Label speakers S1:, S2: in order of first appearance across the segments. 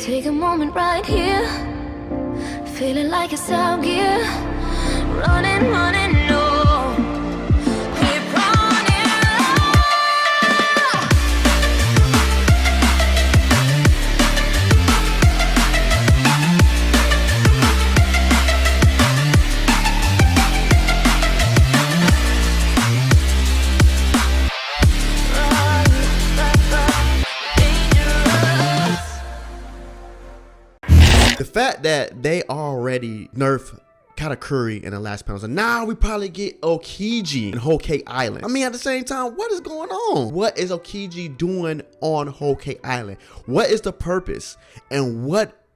S1: Take a moment right here, feeling like it's out gear. Running, running, no. Keep running.
S2: The fact that they already nerfed Katakuri in the last panels, and now we probably get Okiji in Egghead Island. I mean, at the same time, what is going on? What is Okiji doing on Egghead Island? What is the purpose?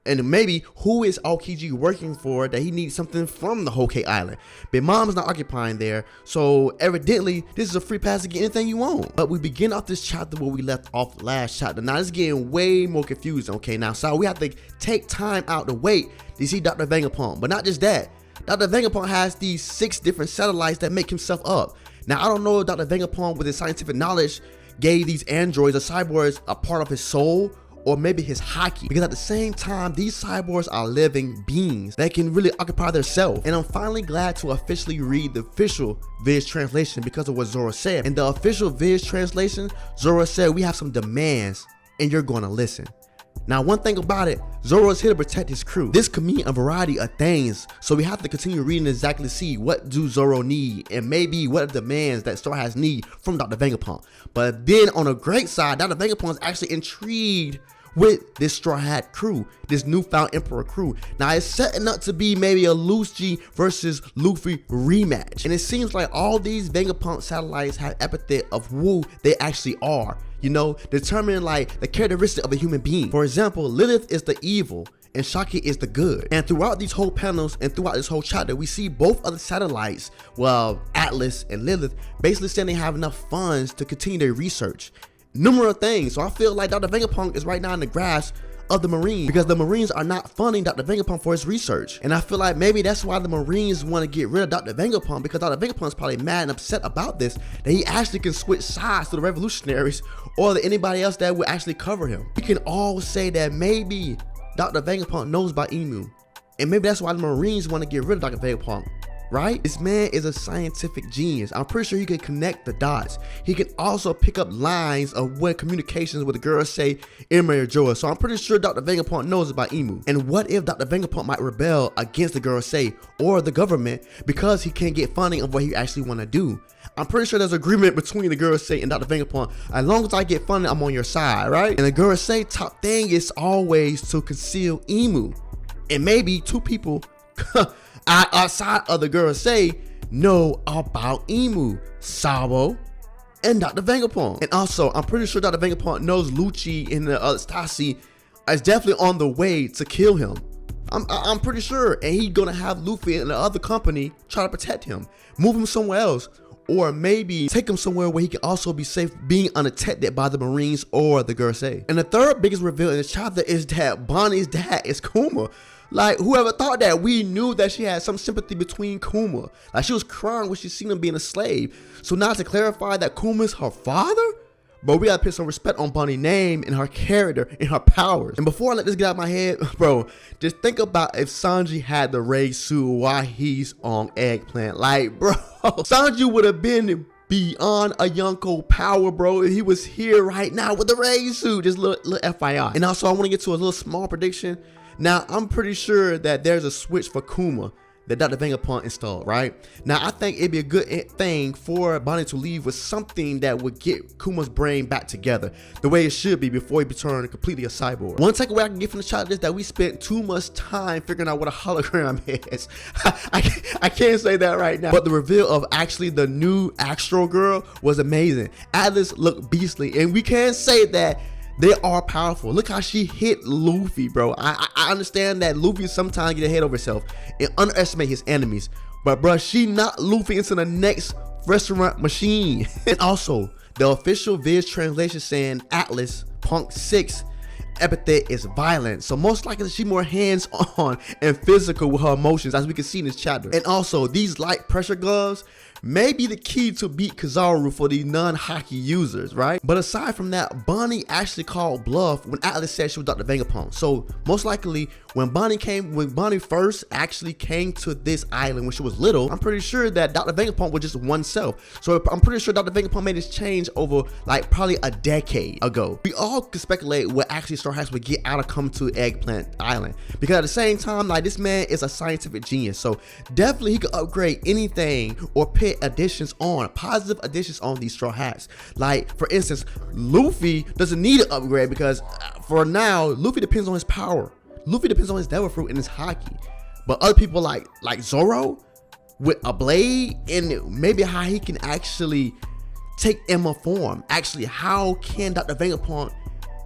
S2: And maybe who is Okiji working for that he needs something from the Egghead Island? But mom's not occupying there, so evidently this is a free pass to get anything you want. But we begin off this chapter where we left off last chapter. Now it's getting way more confusing. Okay, now so we have to take time out to wait to see Dr. Vegapunk. But not just that, Dr. Vegapunk has these 6 different satellites that make himself up. Now I don't know if Dr. Vegapunk with his scientific knowledge gave these androids or cyborgs a part of his soul, or maybe his haki, because at the same time these cyborgs are living beings that can really occupy themselves. And I'm finally glad to officially read the official Viz translation because of what Zoro said. In the official Viz translation, Zoro said we have some demands and you're going to listen. Now one thing about it, Zoro is here to protect his crew. This could mean a variety of things, so we have to continue reading to exactly see what do Zoro need and maybe what are the demands that Straw Hats need from Dr. Vegapunk. But then on the great side, Dr. Vegapunk is actually intrigued with this Straw Hat crew, this newfound Emperor crew. Now it's setting up to be maybe a Lucci versus Luffy rematch. And it seems like all these Vegapunk satellites have epithet of who they actually are, you know, determining like the characteristic of a human being. For example, Lilith is the evil and Shaki is the good. And throughout these whole panels and throughout this whole chapter, we see both of the satellites, well, Atlas and Lilith, basically saying they have enough funds to continue their research. Numerous things. So I feel like Dr. Vegapunk is right now in the grasp of the Marines because the Marines are not funding Dr. Vegapunk for his research. And I feel like maybe that's why the Marines want to get rid of Dr. Vegapunk, because Dr. Vegapunk is probably mad and upset about this, that he actually can switch sides to the revolutionaries or to anybody else that would actually cover him. We can all say that maybe Dr. Vegapunk knows about Emu, and maybe that's why the Marines want to get rid of Dr. Vegapunk. Right? This man is a scientific genius. I'm pretty sure he can connect the dots. He can also pick up lines of what communications with the girls say Emu or Joa. So I'm pretty sure Dr. Vegapunk knows about Emu. And what if Dr. Vegapunk might rebel against the girls say or the government because he can't get funding of what he actually want to do? I'm pretty sure there's agreement between the girls say and Dr. Vegapunk. As long as I get funding, I'm on your side, right? And the girls say top thing is always to conceal Emu. And maybe 2 people outside of the girls say know about Emu, Sabo, and Dr. Vegapunk. And also, I'm pretty sure Dr. Vegapunk knows Lucci and the Stasi is definitely on the way to kill him. I'm pretty sure, and he's gonna have Luffy and the other company try to protect him, move him somewhere else, or maybe take him somewhere where he can also be safe being undetected by the Marines or the Gursei. And the third biggest reveal in this chapter is that Bonnie's dad is Kuma. Like, whoever thought that? We knew that she had some sympathy between Kuma. Like, she was crying when she seen him being a slave. So now to clarify that Kuma's her father? Bro, we gotta put some respect on Bonnie's name and her character and her powers. And before I let this get out of my head, bro, just think about if Sanji had the raid suit while he's on Eggplant. Like, bro, Sanji would have been beyond a Yonko power, bro. He was here right now with the raid suit. Just little FYI. And also, I want to get to a little small prediction. Now, I'm pretty sure that there's a switch for Kuma that Dr. Vegapunk installed, right? Now, I think it'd be a good thing for Bonnie to leave with something that would get Kuma's brain back together the way it should be before he turned completely a cyborg. One takeaway I can get from the chapter is that we spent too much time figuring out what a hologram is. I can't say that right now, but the reveal of actually the new Astro Girl was amazing. Atlas looked beastly, and we can say that they are powerful. Look how she hit Luffy, bro. I understand that Luffy sometimes get ahead of herself and underestimate his enemies. But bro, she knocked Luffy into the next restaurant machine. And also, the official Viz translation saying Atlas Punk 6 epithet is violent. So most likely she more hands-on and physical with her emotions, as we can see in this chapter. And also, these light pressure gloves may be the key to beat Kizaru for the non-hockey users, right? But aside from that, Bonnie actually called bluff when Atlas said she was Dr. Vegapunk. So most likely when Bonnie first actually came to this island when she was little, I'm pretty sure that Dr. Vegapunk was just oneself. So I'm pretty sure Dr. Vegapunk made this change over like probably a decade ago. We all could speculate what actually Straw Hats would get out of coming to Eggplant Island, because at the same time, like, this man is a scientific genius, so definitely he could upgrade anything or put additions on, positive additions on these Straw Hats. Like for instance, Luffy doesn't need an upgrade because for now Luffy depends on his power. Luffy depends on his Devil Fruit and his hockey. But other people like Zoro with a blade, and maybe how he can actually take Emma form. Actually, how can Dr. Vegapunk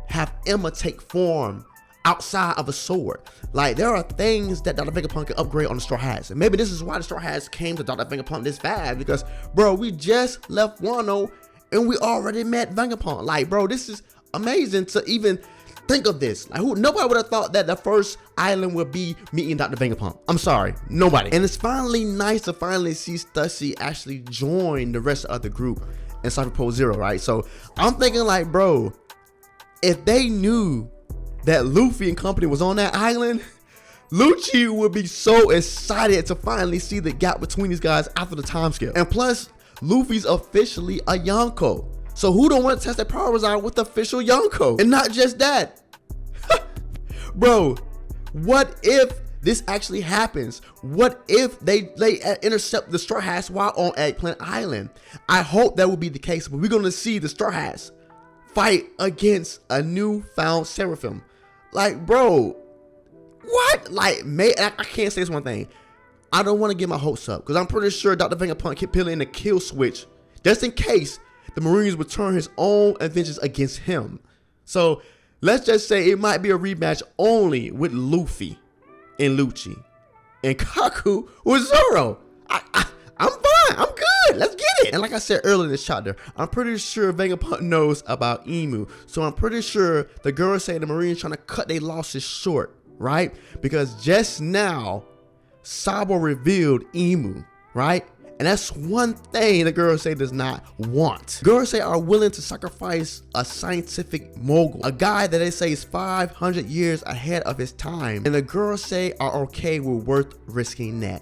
S2: have Emma take form outside of a sword? Like, there are things that Dr. Vegapunk can upgrade on the Straw Hats, and maybe this is why the Straw Hats came to Dr. Vegapunk this fast, because bro, we just left Wano and we already met Vegapunk. Like bro, this is amazing to even think of this. Like, nobody would have thought that the first island would be meeting Dr. Vegapunk. I'm sorry, nobody. And it's finally nice to finally see Stussy actually join the rest of the group in Cypher Pole Zero, right? So I'm thinking like, bro, if they knew that Luffy and company was on that island, Lucci would be so excited to finally see the gap between these guys after the time skip. And plus, Luffy's officially a Yonko. So who don't want to test their powers out with official Yonko? And not just that. Bro, what if this actually happens? What if they intercept the Straw Hats while on Eggplant Island? I hope that will be the case, but we're going to see the Straw Hats fight against a newfound Seraphim. Like, bro, what? Like, I can't say this one thing. I don't want to get my hopes up, because I'm pretty sure Dr. Vegapunk kept peeling the kill switch just in case the Marines would turn his own adventures against him. So let's just say it might be a rematch only with Luffy and Lucci and Kaku with Zoro. I'm fine. I'm good. Let's get it. And like I said earlier in this chapter, I'm pretty sure Vegapunk knows about Emu. So I'm pretty sure the girl say the Marines trying to cut their losses short, right? Because just now, Sabo revealed Emu, right? And that's one thing the girls say does not want. Girls say are willing to sacrifice a scientific mogul, a guy that they say is 500 years ahead of his time. And the girls say are okay with worth risking that.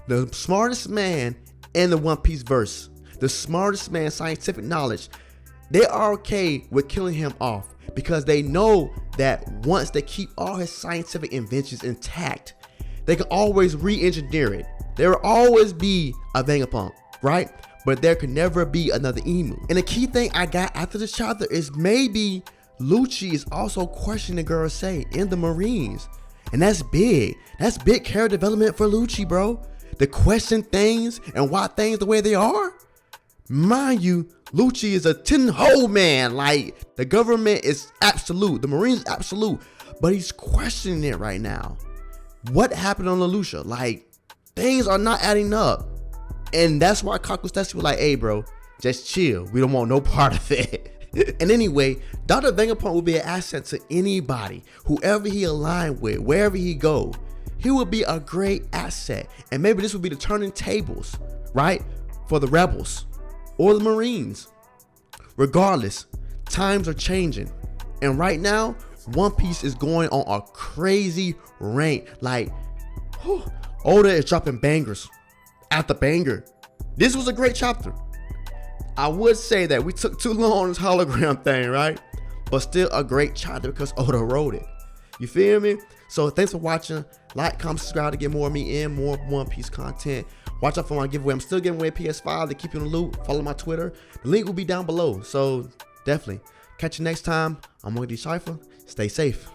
S2: The smartest man in the One Piece verse, the smartest man, scientific knowledge, they are okay with killing him off because they know that once they keep all his scientific inventions intact, they can always re-engineer it. There will always be a Vegapunk, right? But there can never be another Emu. And the key thing I got after this chapter is maybe Lucci is also questioning the girls say in the Marines. And that's big. That's big character development for Lucci, bro. To question things and why things the way they are. Mind you, Lucci is a 10-hole man. Like, the government is absolute. The Marines absolute. But he's questioning it right now. What happened on Lelouch? Like, things are not adding up. And that's why Kaku Stussy was like, hey bro, just chill. We don't want no part of it. And anyway, Dr. Vegapunk will be an asset to anybody, whoever he aligned with, wherever he go. He will be a great asset. And maybe this will be the turning tables, right? For the rebels or the Marines. Regardless, times are changing. And right now, One Piece is going on a crazy rank. Like, Oda is dropping bangers after banger. This was a great chapter. I would say that we took too long on this hologram thing, right? But still a great chapter because Oda wrote it. You feel me? So thanks for watching. Like, comment, subscribe to get more of me and more One Piece content. Watch out for my giveaway. I'm still giving away PS5 to keep you in the loop. Follow my Twitter. The link will be down below. So definitely catch you next time. I'm Egghead Schyver. Stay safe.